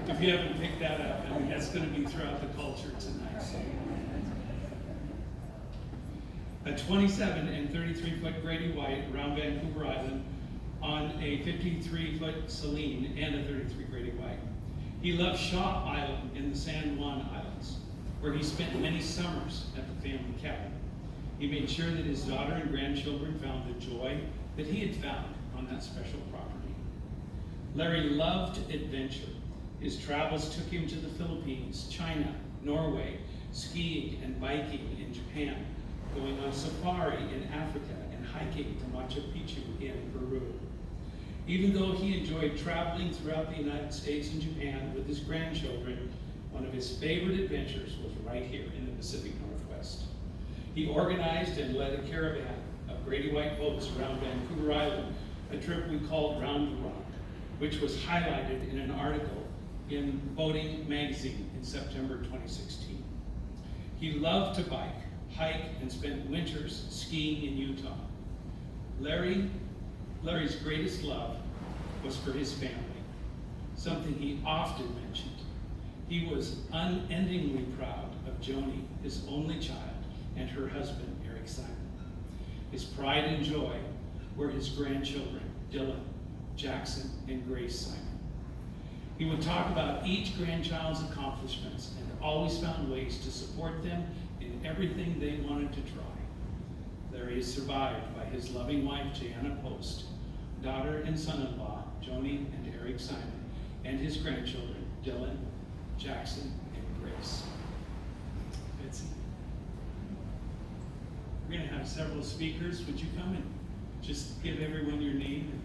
If you haven't picked that up, I mean, that's going to be throughout the culture tonight. So. A 27 and 33-foot Grady White around Vancouver Island on a 53-foot Celine and a 33 Grady White. He loved Shaw Island in the San Juan Islands, where he spent many summers at the family cabin. He made sure that his daughter and grandchildren found the joy that he had found on that special property. Larry loved adventure. His travels took him to the Philippines, China, Norway, skiing and biking in Japan, going on safari in Africa, and hiking to Machu Picchu in Peru. Even though he enjoyed traveling throughout the United States and Japan with his grandchildren, one of his favorite adventures was right here in the Pacific Northwest. He organized and led a caravan of Grady White boats around Vancouver Island, a trip we called Round the Rock, which was highlighted in an article in Boating Magazine in September 2016. He loved to bike, hike, and spent winters skiing in Utah. Larry's greatest love was for his family, something he often mentioned. He was unendingly proud of Joni, his only child, and her husband, Eric Simon. His pride and joy were his grandchildren, Dylan, Jackson, and Grace Simon. He would talk about each grandchild's accomplishments and always found ways to support them in everything they wanted to try. Larry is survived by his loving wife, Jana Post, daughter and son-in-law, Joni and Eric Simon, and his grandchildren, Dylan, Jackson, and Grace. Betsy. We're going to have several speakers. Would you come and just give everyone your name?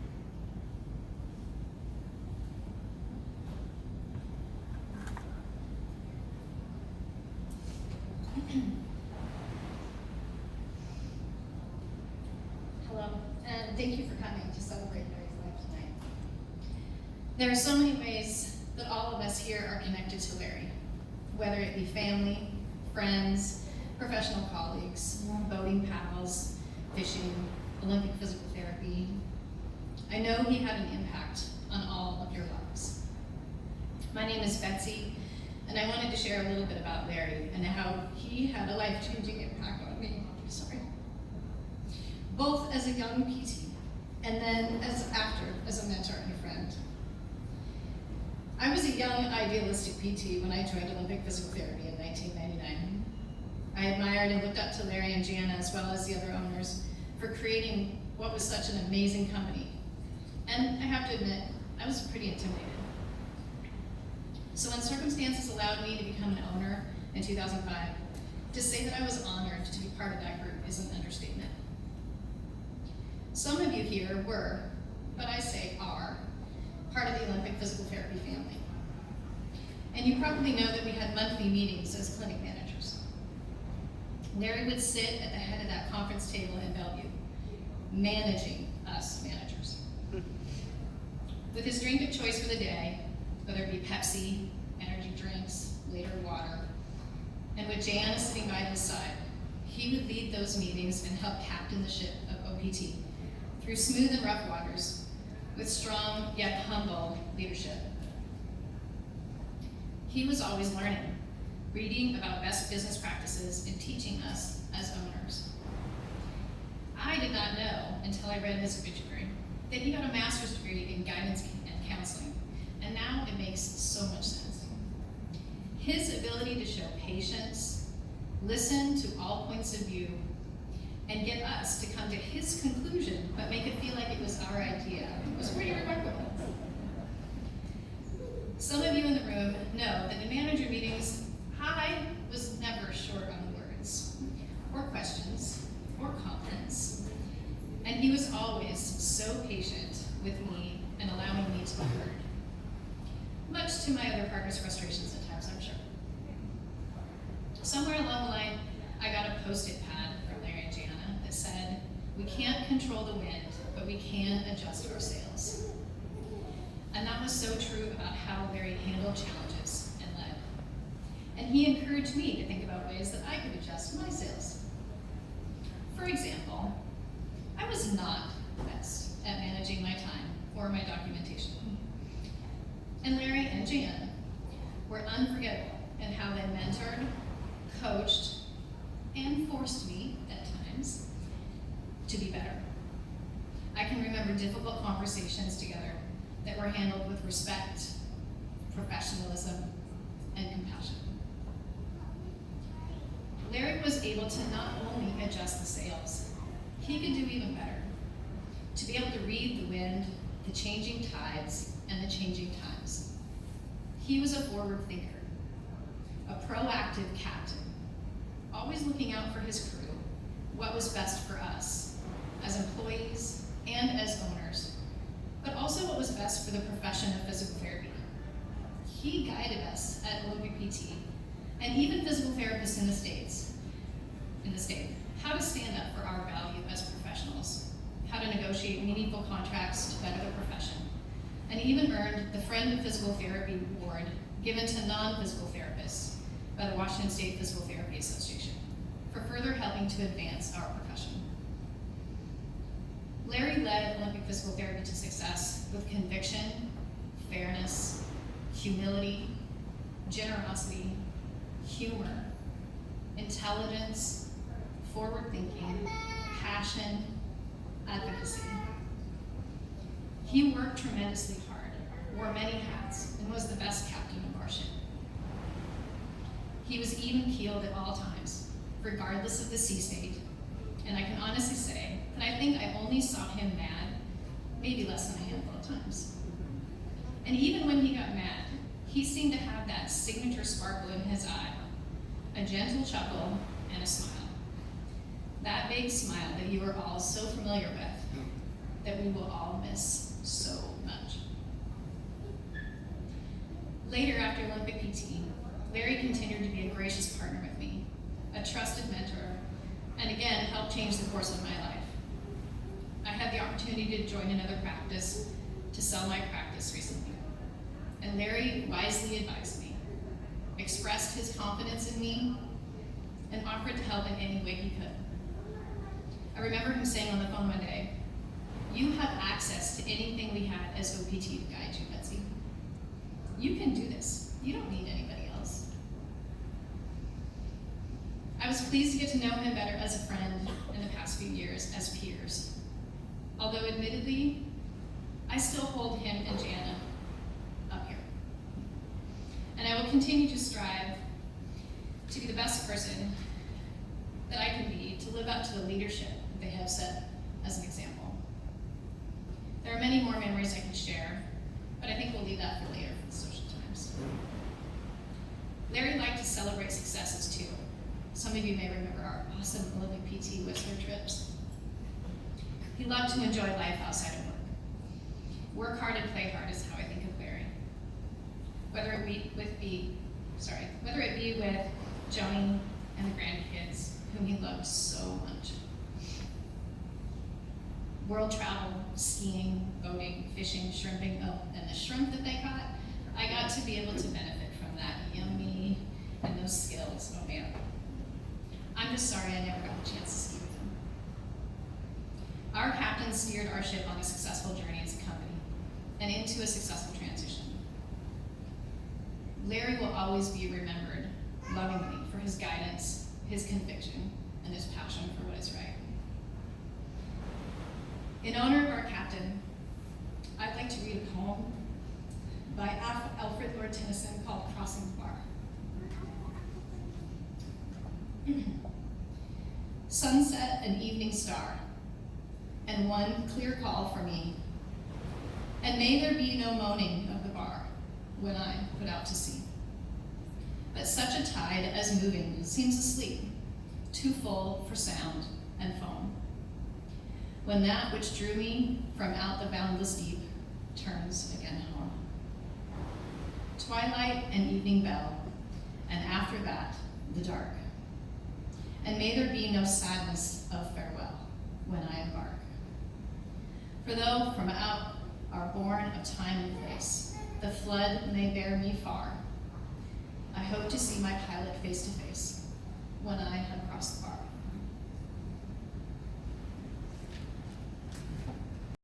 Hello, and thank you for coming to celebrate Larry's life tonight. There are so many ways that all of us here are connected to Larry, whether it be family, friends, professional colleagues, boating pals, fishing, Olympic physical therapy. I know he had an impact on all of your lives. My name is Betsy, and I wanted to share a little bit about Larry and how he had a life-changing impact on me. Sorry. Both as a young PT and then as a mentor and a friend. I was a young idealistic PT when I joined Olympic physical therapy in 1999. I admired and looked up to Larry and Jana, as well as the other owners, for creating what was such an amazing company. And I have to admit, I was pretty intimidated. So when circumstances allowed me to become an owner in 2005, to say that I was honored to be part of that group is an understatement. Some of you here were, but I say are, part of the Olympic physical therapy family. And you probably know that we had monthly meetings as clinic managers. Larry would sit at the head of that conference table in Bellevue, managing us managers. With his drink of choice for the day, whether it be Pepsi, energy drinks, later water, and with Jana sitting by his side, he would lead those meetings and help captain the ship of OPT through smooth and rough waters with strong yet humble leadership. He was always learning, reading about best business practices and teaching us as owners. I did not know until I read his obituary that he got a master's degree in guidance and counseling, and now it makes so much sense. His ability to show patience, listen to all points of view, and get us to come to his conclusion, but make it feel like it was our idea, was pretty remarkable. Some of you in the room know that in manager meetings, I was never short on words, or questions, or comments. And he was always so patient with me and allowing me to be heard. Much to my other partners' frustrations at times, I'm sure. Somewhere along the line, I got a Post-it pad from Larry and Jana that said, "We can't control the wind, but we can adjust our sails." And that was so true about how Larry handled challenges and led. And he encouraged me to think about ways that I could adjust my sails. For example, I was not the best at managing my time or my documentation. And Larry and Jana were handled with respect, professionalism, and compassion. Larry was able to not only adjust the sails, he could do even better. To be able to read the wind, the changing tides, and the changing times. He was a forward thinker, a proactive captain, always looking out for his crew, what was best for us as employees and as owners, but also what was best for the profession of physical therapy. He guided us at Olympic PT and even physical therapists in the state, how to stand up for our value as professionals, how to negotiate meaningful contracts to better the profession, and even earned the Friend of Physical Therapy Award given to non-physical therapists by the Washington State Physical Therapy Association for further helping to advance our profession. Larry led Olympic physical therapy to success with conviction, fairness, humility, generosity, humor, intelligence, forward thinking, passion, advocacy. He worked tremendously hard, wore many hats, and was the best captain of our ship. He was even keeled at all times, regardless of the sea state, and I can honestly say that I think I only saw him mad maybe less than a handful of times. And even when he got mad, he seemed to have that signature sparkle in his eye, a gentle chuckle, and a smile. That big smile that you are all so familiar with, that we will all miss so much. Later, after Olympic PT, Larry continued to be a gracious partner with me, a trusted mentor, and again, helped change the course of my life. I had the opportunity to join another practice to sell my practice recently, and Larry wisely advised me, expressed his confidence in me, and offered to help in any way he could. I remember him saying on the phone one day, "You have access to anything we had as OPT to guide you, Betsy. You can do this. You don't need anybody else." I was pleased to get to know him better as a friend in the past few years as peers. Although admittedly, I still hold him and Jana up here. And I will continue to strive to be the best person that I can be, to live up to the leadership they have set as an example. There are many more memories I could share, but I think we'll leave that for later for the social times. Larry liked to celebrate successes too. Some of you may remember our awesome Olympic PT Whistler trips. He loved to enjoy life outside of work. Work hard and play hard is how I think of Larry. Whether it be with Joni and the grandkids, whom he loved so much. World travel, skiing, boating, fishing, shrimping, and the shrimp that they caught, I got to be able to benefit from that yummy and those skills. Oh man. I'm just sorry I never got the chance to ski with him. Our captain steered our ship on a successful journey as a company and into a successful transition. Larry will always be remembered lovingly for his guidance, his conviction, and his passion for what is right. In honor of our captain, I'd like to read a poem by Alfred Lord Tennyson called Crossing the Bar. Sunset and evening star, and one clear call for me, and may there be no moaning of the bar when I put out to sea. But such a tide as moving seems asleep, too full for sound and foam, when that which drew me from out the boundless deep turns again home. Twilight and evening bell, and after that, the dark. And may there be no sadness of farewell when I embark. For though from out are born of time and place, the flood may bear me far, I hope to see my pilot face to face when I have crossed the bar.